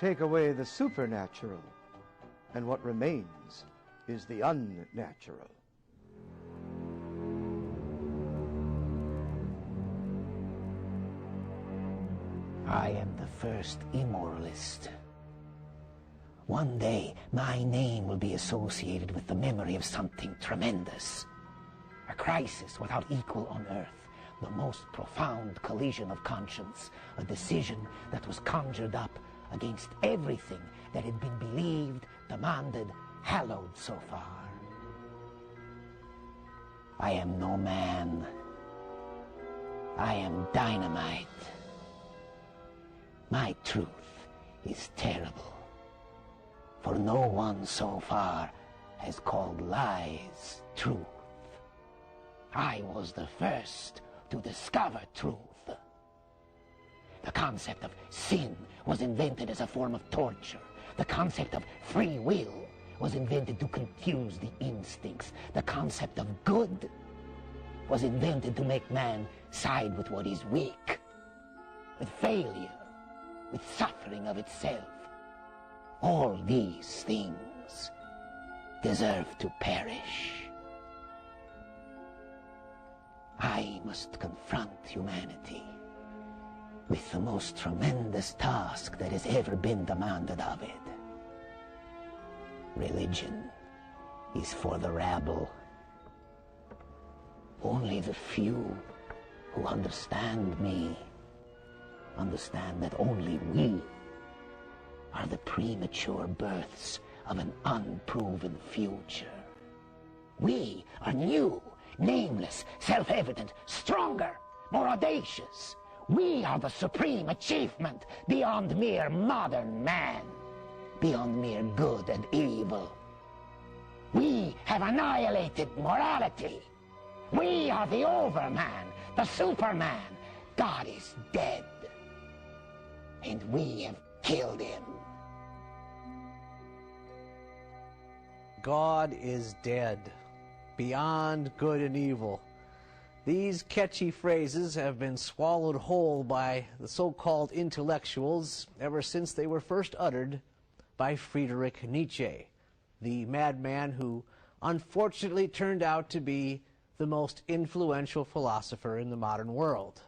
take away the supernatural, and what remains is the unnatural. I am the first immoralist. One day, my name will be associated with the memory of something tremendous. A crisis without equal on earth, the most profound collision of conscience, a decision that was conjured up against everything that had been believed, demanded, hallowed so far. I am no man. I am dynamite. My truth is terrible, for no one so far has called lies truth. I was the first to discover truth. The concept of sin was invented as a form of torture. The concept of free will was invented to confuse the instincts. The concept of good was invented to make man side with what is weak, with failure, with suffering of itself. All these things deserve to perish. I must confront humanity with the most tremendous task that has ever been demanded of it. Religion is for the rabble. Only the few who understand me understand that only we are the premature births of an unproven future. We are new, nameless, self-evident, stronger, more audacious. We are the supreme achievement beyond mere modern man, beyond mere good and evil. We have annihilated morality. We are the overman, the superman. God is dead, and we have killed him. God is dead, beyond good and evil. These catchy phrases have been swallowed whole by the so-called intellectuals ever since they were first uttered by Friedrich Nietzsche, the madman who unfortunately turned out to be the most influential philosopher in the modern world.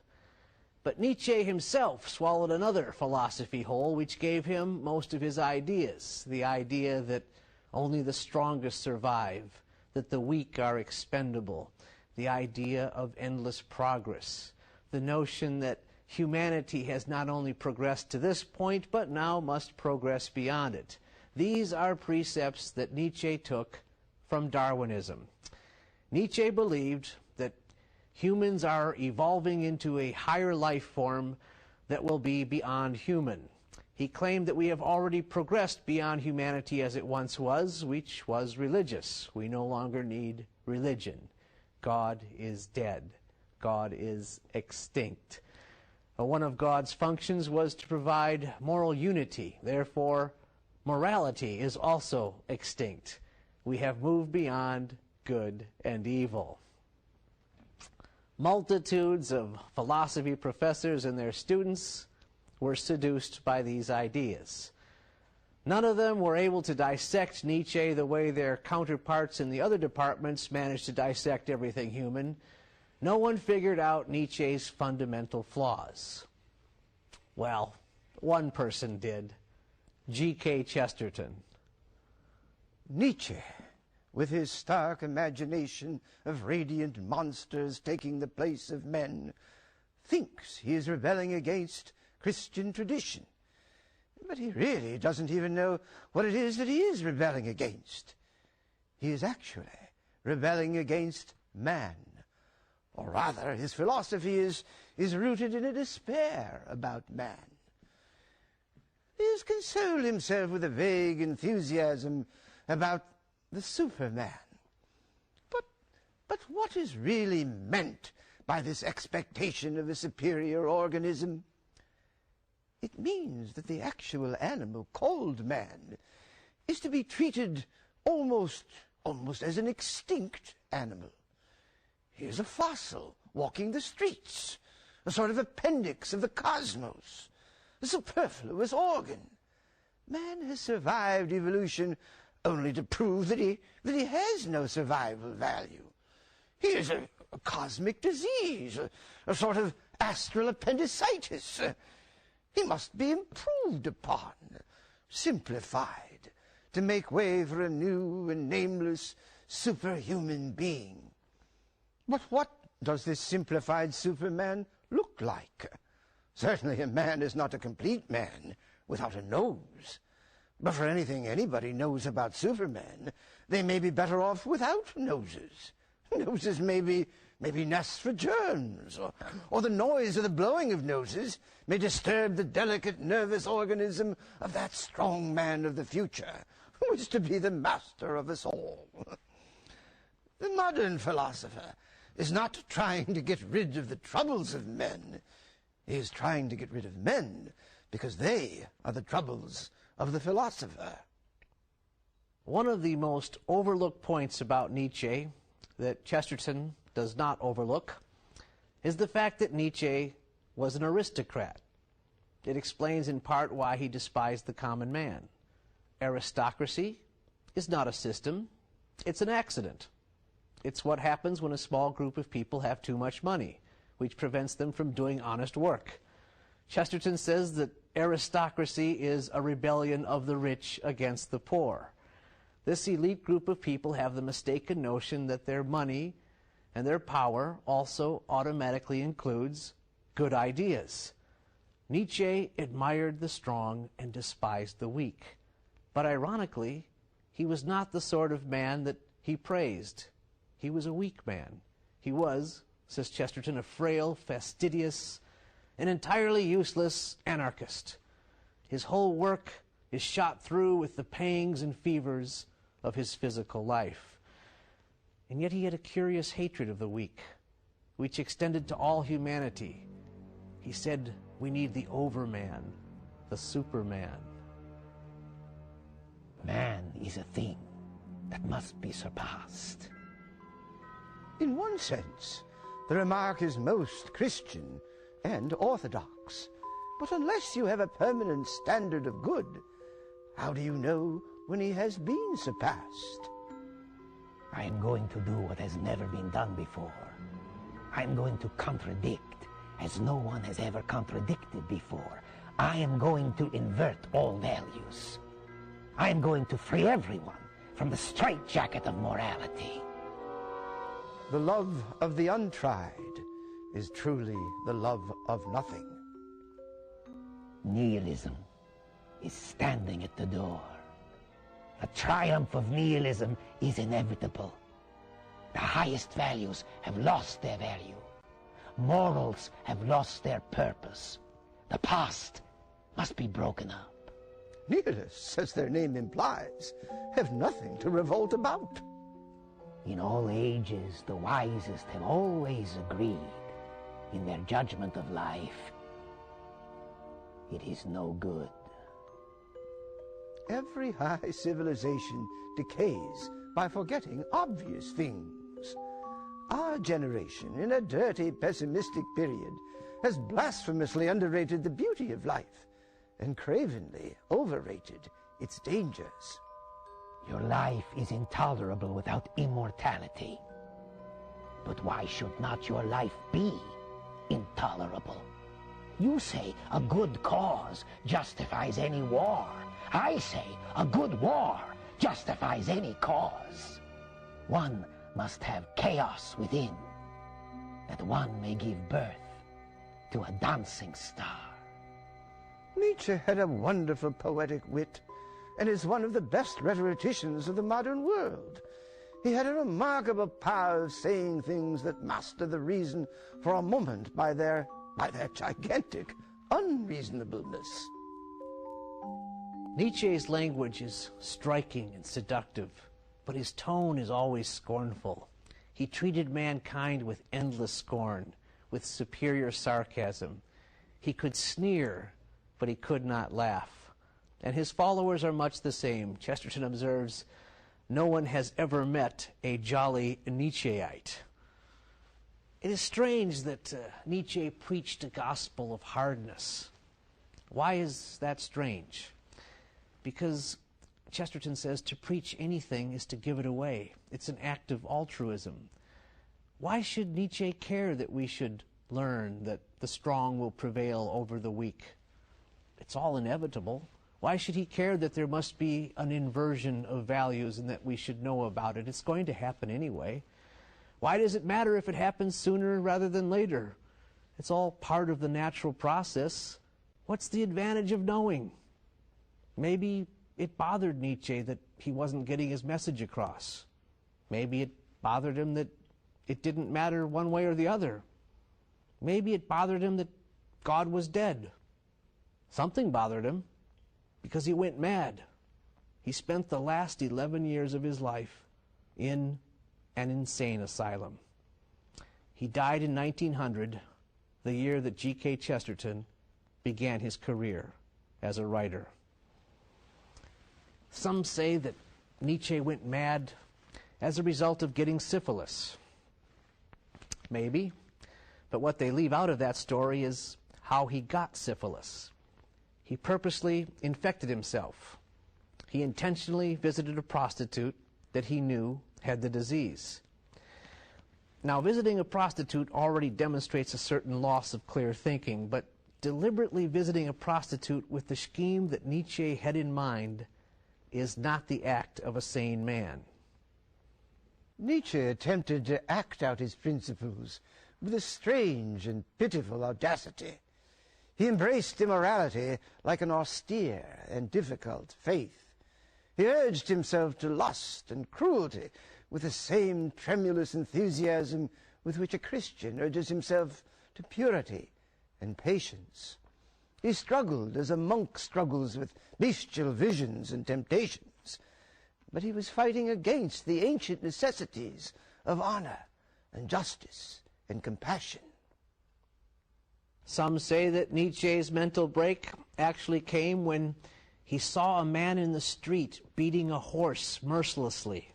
But Nietzsche himself swallowed another philosophy whole which gave him most of his ideas, the idea that only the strongest survive, that the weak are expendable, the idea of endless progress, the notion that humanity has not only progressed to this point, but now must progress beyond it. These are precepts that Nietzsche took from Darwinism. Nietzsche believed that humans are evolving into a higher life form that will be beyond human. He claimed that we have already progressed beyond humanity as it once was, which was religious. We no longer need religion. God is dead. God is extinct. One of God's functions was to provide moral unity. Therefore, morality is also extinct. We have moved beyond good and evil. Multitudes of philosophy professors and their students were seduced by these ideas. None of them were able to dissect Nietzsche the way their counterparts in the other departments managed to dissect everything human. No one figured out Nietzsche's fundamental flaws. Well, one person did. G.K. Chesterton. Nietzsche, with his stark imagination of radiant monsters taking the place of men, thinks he is rebelling against Christian tradition. But he really doesn't even know what it is that he is rebelling against. He is actually rebelling against man. Or rather, his philosophy is rooted in a despair about man. He has consoled himself with a vague enthusiasm about the Superman. But what is really meant by this expectation of a superior organism? It means that the actual animal called man is to be treated almost as an extinct animal. He is a fossil walking the streets, a sort of appendix of the cosmos, a superfluous organ. Man has survived evolution only to prove that he has no survival value. He is a cosmic disease, a sort of astral appendicitis. He must be improved upon, simplified, to make way for a new and nameless superhuman being. But what does this simplified Superman look like? Certainly a man is not a complete man without a nose. But for anything anybody knows about Superman, they may be better off without noses. Noses may be nests for germs, or the noise of the blowing of noses may disturb the delicate nervous organism of that strong man of the future, who is to be the master of us all. The modern philosopher is not trying to get rid of the troubles of men. He is trying to get rid of men because they are the troubles of the philosopher. One of the most overlooked points about Nietzsche that Chesterton does not overlook is the fact that Nietzsche was an aristocrat. It explains in part why he despised the common man. Aristocracy is not a system, it's an accident. It's what happens when a small group of people have too much money, which prevents them from doing honest work. Chesterton says that aristocracy is a rebellion of the rich against the poor. This elite group of people have the mistaken notion that their money and their power also automatically includes good ideas. Nietzsche admired the strong and despised the weak. But ironically, he was not the sort of man that he praised. He was a weak man. He was, says Chesterton, a frail, fastidious, and entirely useless anarchist. His whole work is shot through with the pangs and fevers of his physical life. And yet he had a curious hatred of the weak, which extended to all humanity. He said, we need the overman, the superman. Man is a thing that must be surpassed. In one sense, the remark is most Christian and orthodox. But unless you have a permanent standard of good, how do you know when he has been surpassed? I am going to do what has never been done before. I am going to contradict as no one has ever contradicted before. I am going to invert all values. I am going to free everyone from the straitjacket of morality. The love of the untried is truly the love of nothing. Nihilism is standing at the door. The triumph of nihilism is inevitable. The highest values have lost their value. Morals have lost their purpose. The past must be broken up. Nihilists, as their name implies, have nothing to revolt about. In all ages, the wisest have always agreed in their judgment of life. It is no good. Every high civilization decays by forgetting obvious things. Our generation, in a dirty, pessimistic period, has blasphemously underrated the beauty of life and cravenly overrated its dangers. Your life is intolerable without immortality. But why should not your life be intolerable? You say a good cause justifies any war. I say a good war justifies any cause. One must have chaos within, that one may give birth to a dancing star. Nietzsche had a wonderful poetic wit and is one of the best rhetoricians of the modern world. He had a remarkable power of saying things that master the reason for a moment by their gigantic unreasonableness. Nietzsche's language is striking and seductive, but his tone is always scornful. He treated mankind with endless scorn, with superior sarcasm. He could sneer, but he could not laugh. And his followers are much the same. Chesterton observes, no one has ever met a jolly Nietzscheite. It is strange that Nietzsche preached a gospel of hardness. Why is that strange? because Chesterton says to preach anything is to give it away. It's an act of altruism. Why should Nietzsche care that we should learn that the strong will prevail over the weak? It's all inevitable. Why should he care that there must be an inversion of values and that we should know about it? It's going to happen anyway. Why does it matter if it happens sooner rather than later? It's all part of the natural process. What's the advantage of knowing? Maybe it bothered Nietzsche that he wasn't getting his message across. Maybe it bothered him that it didn't matter one way or the other. Maybe it bothered him that God was dead. Something bothered him because he went mad. He spent the last 11 years of his life in an insane asylum. He died in 1900, the year that G.K. Chesterton began his career as a writer. Some say that Nietzsche went mad as a result of getting syphilis. Maybe, but what they leave out of that story is how he got syphilis. He purposely infected himself. He intentionally visited a prostitute that he knew had the disease. Now, visiting a prostitute already demonstrates a certain loss of clear thinking, but deliberately visiting a prostitute with the scheme that Nietzsche had in mind is not the act of a sane man. Nietzsche attempted to act out his principles with a strange and pitiful audacity. He embraced immorality like an austere and difficult faith. He urged himself to lust and cruelty with the same tremulous enthusiasm with which a Christian urges himself to purity and patience. He struggled as a monk struggles with bestial visions and temptations, but he was fighting against the ancient necessities of honor and justice and compassion. Some say that Nietzsche's mental break actually came when he saw a man in the street beating a horse mercilessly.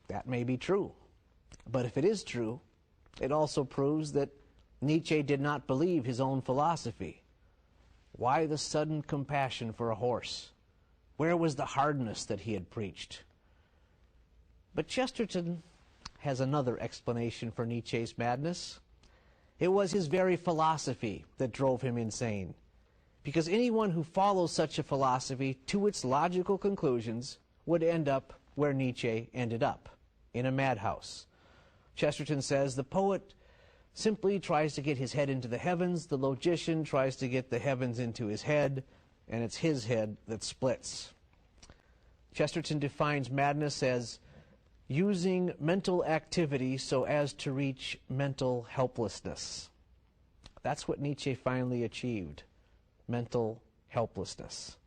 That may be true, but if it is true, it also proves that Nietzsche did not believe his own philosophy. Why the sudden compassion for a horse? Where was the hardness that he had preached? But Chesterton has another explanation for Nietzsche's madness. It was his very philosophy that drove him insane, because anyone who follows such a philosophy to its logical conclusions would end up where Nietzsche ended up, in a madhouse. Chesterton says the poet simply tries to get his head into the heavens, the logician tries to get the heavens into his head, and it's his head that splits. Chesterton defines madness as using mental activity so as to reach mental helplessness. That's what Nietzsche finally achieved, mental helplessness.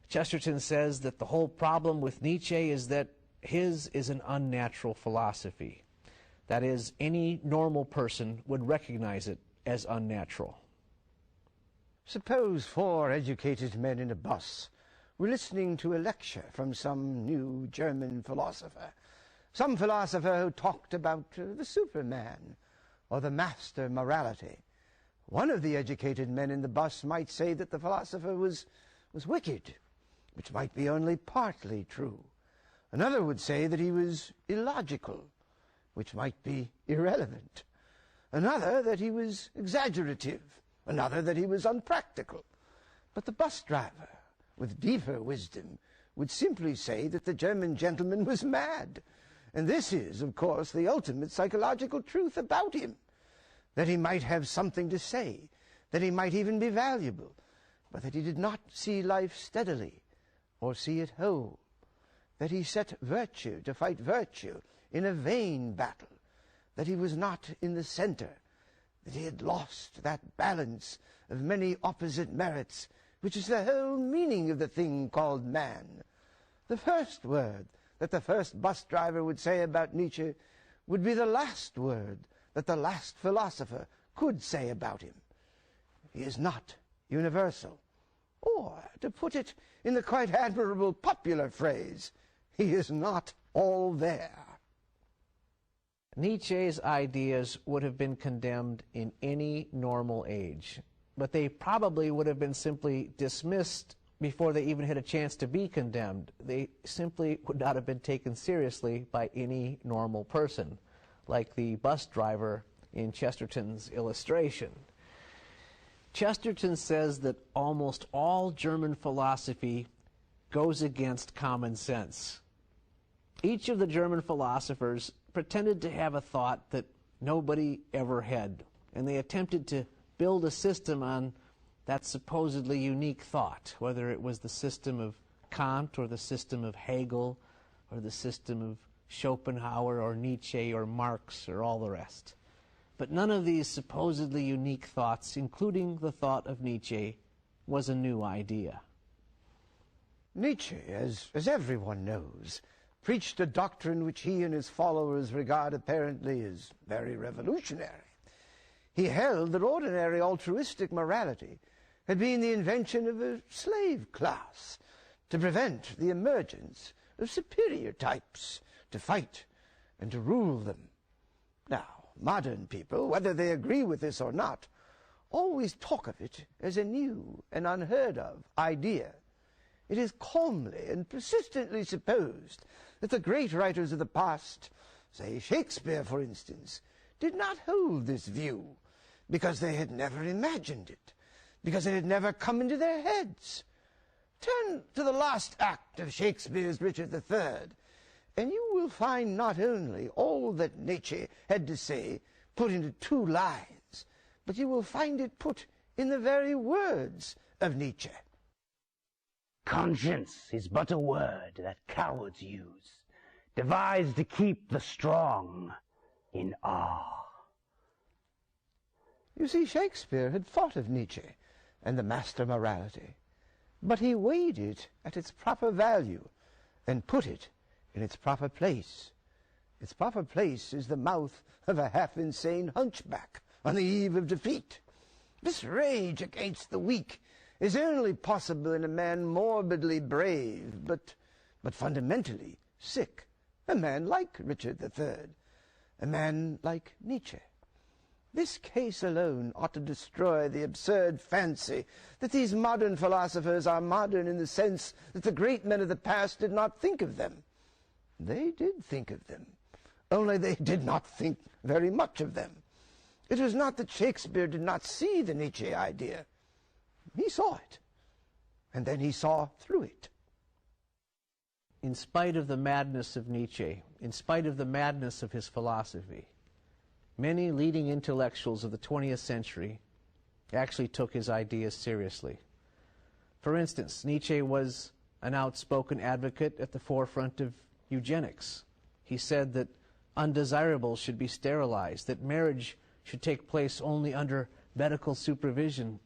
Chesterton says that the whole problem with Nietzsche is that his is an unnatural philosophy. That is, any normal person would recognize it as unnatural. Suppose 4 educated men in a bus were listening to a lecture from some new German philosopher, some philosopher who talked about the Superman or the master morality. One of the educated men in the bus might say that the philosopher was wicked, which might be only partly true. Another would say that he was illogical, which might be irrelevant. Another that he was exaggerative. Another that he was unpractical. But the bus driver, with deeper wisdom, would simply say that the German gentleman was mad. And this is, of course, the ultimate psychological truth about him, that he might have something to say, that he might even be valuable, but that he did not see life steadily or see it whole, that he set virtue to fight virtue in a vain battle, that he was not in the center, that he had lost that balance of many opposite merits, which is the whole meaning of the thing called man. The first word that the first bus driver would say about Nietzsche would be the last word that the last philosopher could say about him. He is not universal. Or, to put it in the quite admirable popular phrase, he is not all there. Nietzsche's ideas would have been condemned in any normal age, but they probably would have been simply dismissed before they even had a chance to be condemned. They simply would not have been taken seriously by any normal person, like the bus driver in Chesterton's illustration. Chesterton says that almost all German philosophy goes against common sense. Each of the German philosophers pretended to have a thought that nobody ever had, and they attempted to build a system on that supposedly unique thought, whether it was the system of Kant or the system of Hegel or the system of Schopenhauer or Nietzsche or Marx or all the rest. But none of these supposedly unique thoughts, including the thought of Nietzsche, was a new idea. Nietzsche, as everyone knows, preached a doctrine which he and his followers regard apparently as very revolutionary. He held that ordinary altruistic morality had been the invention of a slave class to prevent the emergence of superior types to fight and to rule them. Now, modern people, whether they agree with this or not, always talk of it as a new and unheard of idea. It is calmly and persistently supposed that the great writers of the past, say Shakespeare for instance, did not hold this view because they had never imagined it, because it had never come into their heads. Turn to the last act of Shakespeare's Richard III, and you will find not only all that Nietzsche had to say put into 2 lines, but you will find it put in the very words of Nietzsche. Conscience is but a word that cowards use, devised to keep the strong in awe. You see, Shakespeare had thought of Nietzsche and the master morality, but he weighed it at its proper value and put it in its proper place. Its proper place is the mouth of a half-insane hunchback on the eve of defeat. This rage against the weak is only possible in a man morbidly brave, but fundamentally sick, a man like Richard III, a man like Nietzsche. This case alone ought to destroy the absurd fancy that these modern philosophers are modern in the sense that the great men of the past did not think of them. They did think of them, only they did not think very much of them. It was not that Shakespeare did not see the Nietzsche idea. He saw it, and then he saw through it. In spite of the madness of Nietzsche, in spite of the madness of his philosophy, many leading intellectuals of the 20th century actually took his ideas seriously. For instance, Nietzsche was an outspoken advocate at the forefront of eugenics. He said that undesirables should be sterilized, that marriage should take place only under medical supervision,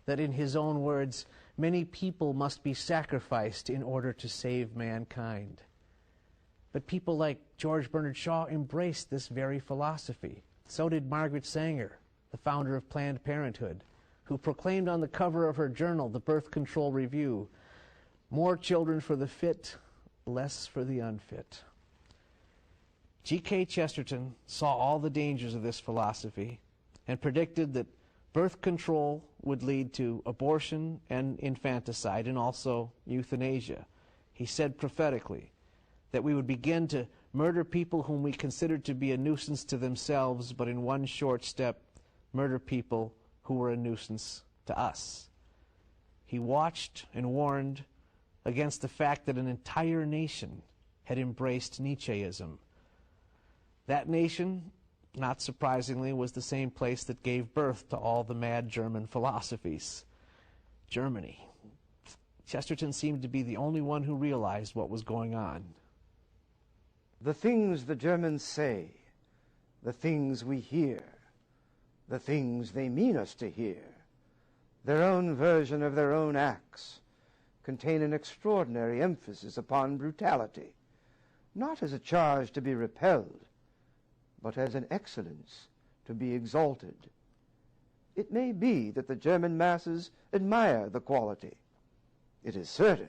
that in his own words, many people must be sacrificed in order to save mankind. But people like George Bernard Shaw embraced this very philosophy. So did Margaret Sanger, the founder of Planned Parenthood, who proclaimed on the cover of her journal, the Birth Control Review, "More children for the fit, less for the unfit." G.K. Chesterton saw all the dangers of this philosophy and predicted that birth control would lead to abortion and infanticide and also euthanasia. He said prophetically that we would begin to murder people whom we considered to be a nuisance to themselves, but in one short step, murder people who were a nuisance to us. He watched and warned against the fact that an entire nation had embraced Nietzscheism. That nation, not surprisingly, was the same place that gave birth to all the mad German philosophies, Germany. Chesterton seemed to be the only one who realized what was going on. The things the Germans say, the things we hear, the things they mean us to hear, their own version of their own acts, contain an extraordinary emphasis upon brutality, not as a charge to be repelled, but as an excellence to be exalted. It may be that the German masses admire the quality. It is certain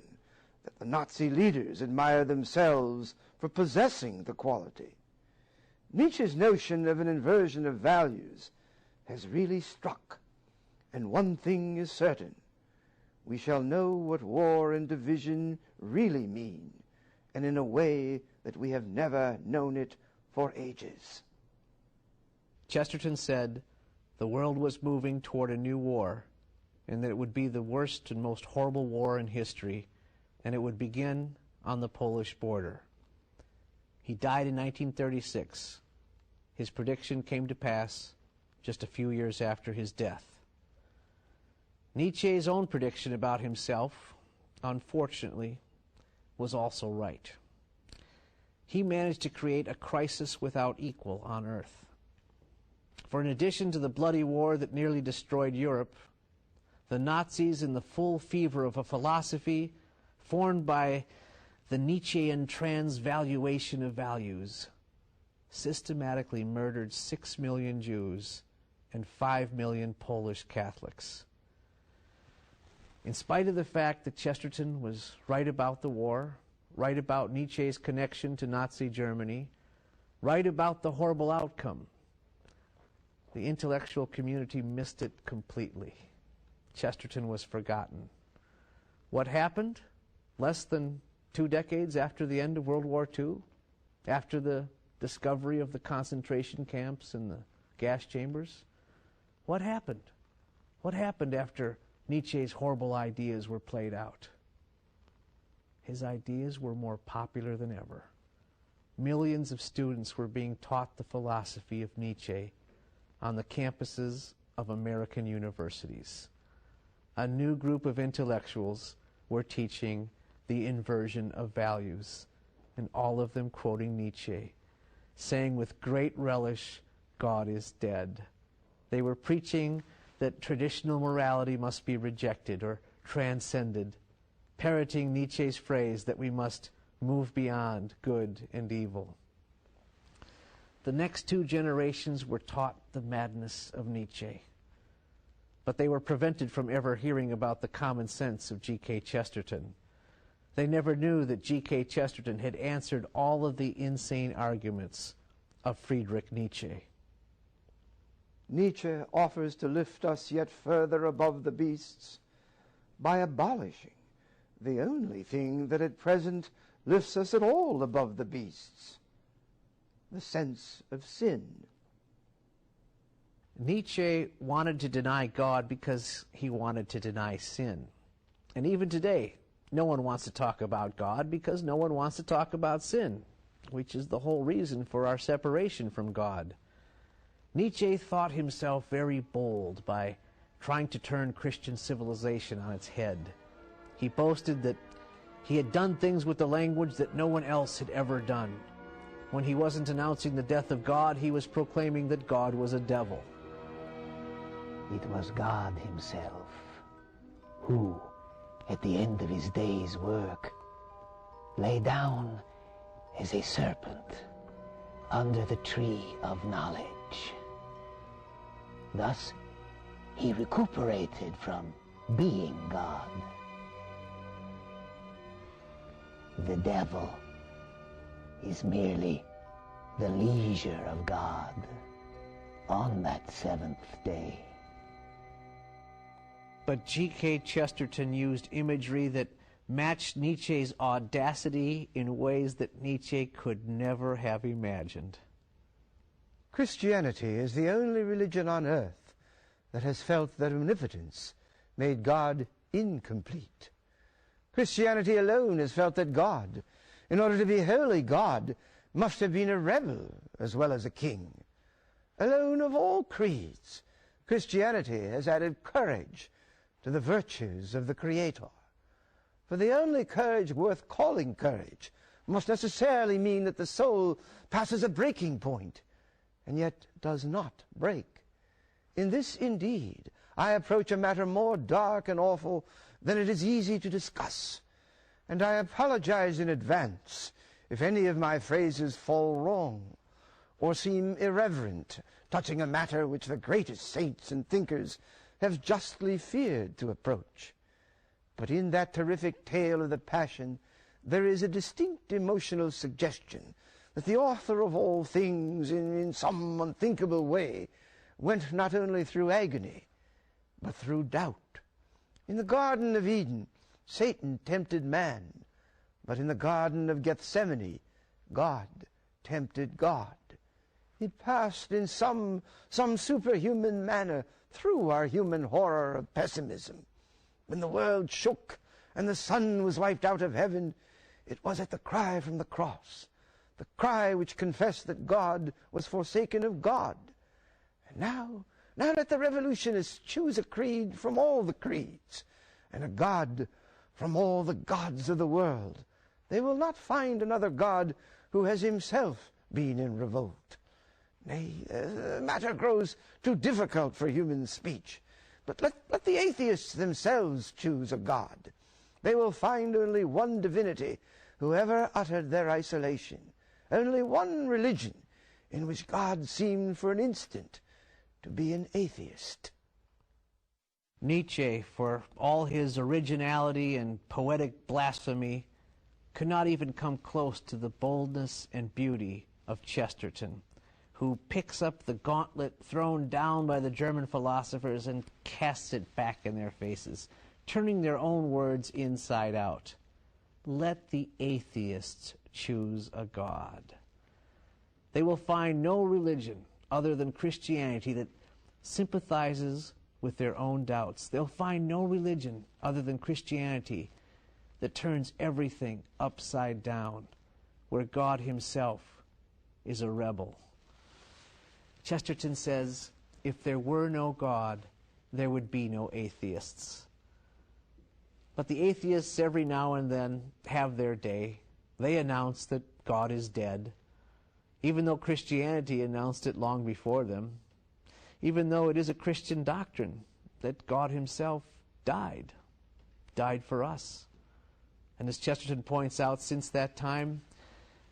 that the Nazi leaders admire themselves for possessing the quality. Nietzsche's notion of an inversion of values has really struck, and one thing is certain: we shall know what war and division really mean, and in a way that we have never known it for ages. Chesterton said the world was moving toward a new war, and that it would be the worst and most horrible war in history, and it would begin on the Polish border. He died in 1936. His prediction came to pass just a few years after his death. Nietzsche's own prediction about himself, unfortunately, was also right. He managed to create a crisis without equal on earth. For in addition to the bloody war that nearly destroyed Europe, the Nazis, in the full fever of a philosophy formed by the Nietzschean transvaluation of values, systematically murdered 6 million Jews and 5 million Polish Catholics. In spite of the fact that Chesterton was right about the war, right about Nietzsche's connection to Nazi Germany, right about the horrible outcome, the intellectual community missed it completely. Chesterton was forgotten. What happened less than 2 decades after the end of World War II, after the discovery of the concentration camps and the gas chambers? What happened? What happened after Nietzsche's horrible ideas were played out? His ideas were more popular than ever. Millions of students were being taught the philosophy of Nietzsche on the campuses of American universities. A new group of intellectuals were teaching the inversion of values, and all of them quoting Nietzsche, saying with great relish, "God is dead." They were preaching that traditional morality must be rejected or transcended, parroting Nietzsche's phrase that we must move beyond good and evil. The next 2 generations were taught the madness of Nietzsche, but they were prevented from ever hearing about the common sense of G.K. Chesterton. They never knew that G.K. Chesterton had answered all of the insane arguments of Friedrich Nietzsche. Nietzsche offers to lift us yet further above the beasts by abolishing the only thing that at present lifts us at all above the beasts, the sense of sin. Nietzsche wanted to deny God because he wanted to deny sin. And even today, no one wants to talk about God because no one wants to talk about sin, which is the whole reason for our separation from God. Nietzsche thought himself very bold by trying to turn Christian civilization on its head. He boasted that he had done things with the language that no one else had ever done. When he wasn't announcing the death of God, he was proclaiming that God was a devil. It was God himself who, at the end of his day's work, lay down as a serpent under the tree of knowledge. Thus, he recuperated from being God. The devil is merely the leisure of God on that 7th day. But G.K. Chesterton used imagery that matched Nietzsche's audacity in ways that Nietzsche could never have imagined. Christianity is the only religion on earth that has felt that omnipotence made God incomplete. Christianity alone has felt that God, in order to be wholly God, must have been a rebel as well as a king. Alone of all creeds, Christianity has added courage to the virtues of the Creator. For the only courage worth calling courage must necessarily mean that the soul passes a breaking point, and yet does not break. In this, indeed, I approach a matter more dark and awful than it is easy to discuss, and I apologize in advance if any of my phrases fall wrong or seem irreverent, touching a matter which the greatest saints and thinkers have justly feared to approach. But in that terrific tale of the Passion, there is a distinct emotional suggestion that the author of all things, in some unthinkable way, went not only through agony, but through doubt, In the Garden of Eden, Satan tempted man, but in the Garden of Gethsemane, God tempted God. He passed in some superhuman manner through our human horror of pessimism. When the world shook and the sun was wiped out of heaven, it was at the cry from the cross, the cry which confessed that God was forsaken of God. And now let the revolutionists choose a creed from all the creeds, and a God from all the gods of the world. They will not find another God who has himself been in revolt. Nay, the matter grows too difficult for human speech. But let the atheists themselves choose a God. They will find only one divinity who ever uttered their isolation, only one religion in which God seemed for an instant to be an atheist. Nietzsche, for all his originality and poetic blasphemy, could not even come close to the boldness and beauty of Chesterton, who picks up the gauntlet thrown down by the German philosophers and casts it back in their faces, turning their own words inside out. Let the atheists choose a God. They will find no religion other than Christianity that sympathizes with their own doubts. They'll find no religion other than Christianity that turns everything upside down, where God himself is a rebel. Chesterton says, if there were no God, there would be no atheists. But the atheists every now and then have their day. They announce that God is dead, even though Christianity announced it long before them, even though it is a Christian doctrine that God himself died for us. And as Chesterton points out, since that time,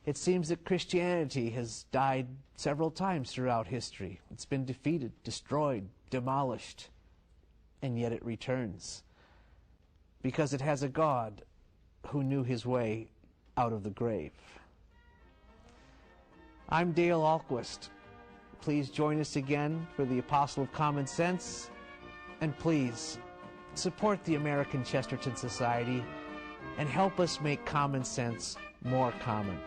it seems that Christianity has died several times throughout history. It's been defeated, destroyed, demolished, and yet it returns, because it has a God who knew his way out of the grave. I'm Dale Ahlquist. Please join us again for the Apostle of Common Sense, and please support the American Chesterton Society and help us make common sense more common.